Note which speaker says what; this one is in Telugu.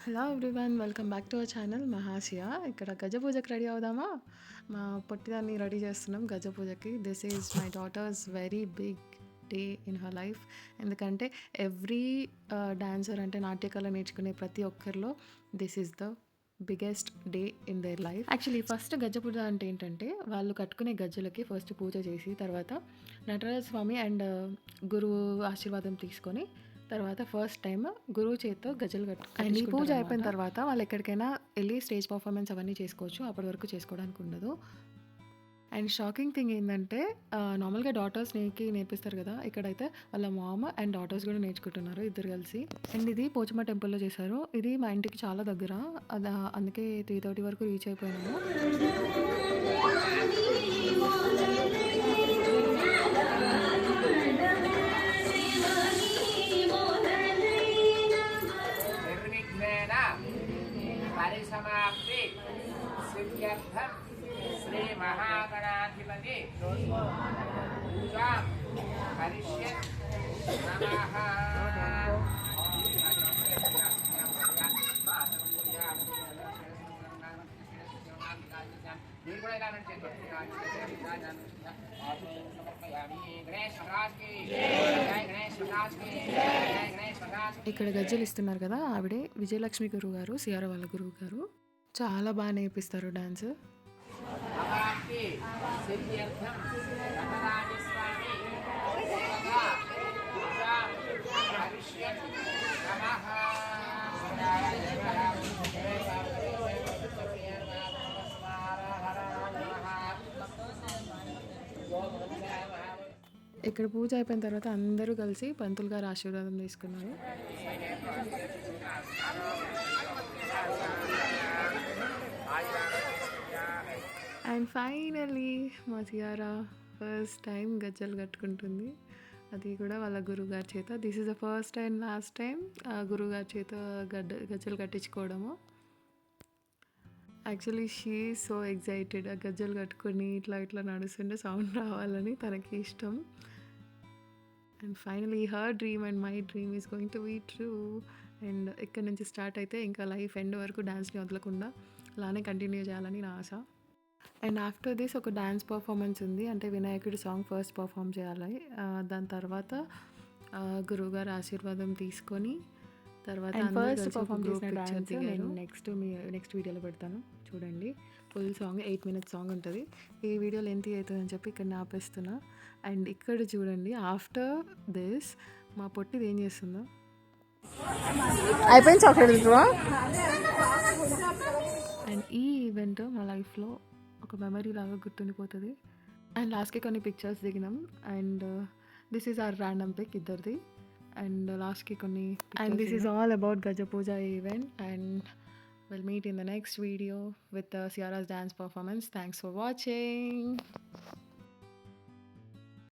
Speaker 1: Hello everyone, welcome back to our channel మహాశయ. ఇక్కడ గజ పూజకి రెడీ అవుదామా? మా పొట్టిదాన్ని రెడీ చేస్తున్నాం గజ పూజకి. This is my daughter's very big day in her life. ఎందుకంటే ఎవ్రీ డాన్సర్ అంటే నాట్యకళ నేర్చుకునే ప్రతి ఒక్కరిలో this is the biggest day in their life. Actually first గజ పూజ అంటే ఏంటంటే, వాళ్ళు కట్టుకునే గజ్జలకి ఫస్ట్ పూజ చేసి, తర్వాత నటరాజ స్వామి అండ్ గురువు ఆశీర్వాదం తీసుకొని, తర్వాత ఫస్ట్ టైం గురువు చేత్తో గజ్జలు అండ్ ఈ పూజ అయిపోయిన తర్వాత వాళ్ళు ఎక్కడికైనా వెళ్ళి స్టేజ్ పర్ఫార్మెన్స్ అవన్నీ చేసుకోవచ్చు. అప్పటి వరకు చేసుకోవడానికి ఉండదు. అండ్ షాకింగ్ థింగ్ ఏంటంటే, నార్మల్గా డాటర్స్కి నేర్పిస్తారు కదా, ఇక్కడైతే వాళ్ళ మామ్ అండ్ డాటర్స్ కూడా నేర్చుకుంటున్నారు ఇద్దరు కలిసి. అండ్ ఇది పోచమ్మ టెంపుల్లో చేశారు. ఇది మా ఇంటికి చాలా దగ్గర, అందుకే 3:30 వరకు రీచ్ అయిపోయినాము.
Speaker 2: పరిసమాప్తి సిద్ధ్యర్థం శ్రీ మహాగణాధిపతి పూజాం కరిష్యత్ నమః. మీరు కూడా ఇలా అంటే
Speaker 1: ఇక్కడ గజ్జలు ఇస్తున్నారు కదా, ఆవిడే విజయలక్ష్మి గురువు గారు, సిఆర్ వాళ్ళ గురువు గారు. చాలా బాగా నేర్పిస్తారు డాన్స్. ఇక్కడ పూజ అయిపోయిన తర్వాత అందరూ కలిసి పంతులు గారు ఆశీర్వాదం తీసుకున్నారు. అండ్ ఫైనలీ మా సియారా ఫస్ట్ టైం గజ్జలు కట్టుకుంటుంది, అది కూడా వాళ్ళ గురువుగారి చేత. This is the first and last time గురువుగారి చేత గజ్జలు కట్టించుకోవడము. Actually she so excited. ఆ గజ్జలు కట్టుకొని ఇట్లా ఇట్లా నడుస్తుంటే సౌండ్ రావాలని తనకి ఇష్టం. And finally her dream and my dream is going to be true. And ఇక్కడ నుంచి స్టార్ట్ అయితే ఇంకా లైఫ్ ఎండ్ వరకు డ్యాన్స్ని వదలకుండా అలానే కంటిన్యూ చేయాలని నా ఆశ. అండ్ ఆఫ్టర్ దిస్ ఒక డ్యాన్స్ పర్ఫార్మెన్స్ ఉంది, అంటే వినాయకుడి సాంగ్ ఫస్ట్ పర్ఫామ్ చేయాలి. దాని తర్వాత గురువుగారు ఆశీర్వాదం తీసుకొని తర్వాత ఫస్ట్ పర్ఫామ్ చేసిన డాన్స్ నేను నెక్స్ట్ వీడియోలో పెడతాను, చూడండి. ఫుల్ సాంగ్ 8 minutes సాంగ్ ఉంటుంది. ఈ వీడియో లెంతీ అవుతుందని చెప్పి ఇక్కడ ఆపేస్తున్నా. అండ్ ఇక్కడ చూడండి, ఆఫ్టర్ దిస్ మా పొట్టిది ఏం చేస్తుందో. అయిపోయింది చాక్లెట్. అండ్ ఈ ఈవెంట్ మా లైఫ్లో ఒక మెమరీ లాగా గుర్తుండిపోతుంది. అండ్ లాస్ట్కి కొన్ని పిక్చర్స్ దిగినాం. And this is our random pic ఇద్దరిది. అండ్ లాస్ట్కి కొన్ని, and this is all about Gaja Puja event. And we'll meet in the next video with Ciara's dance performance. Thanks for watching.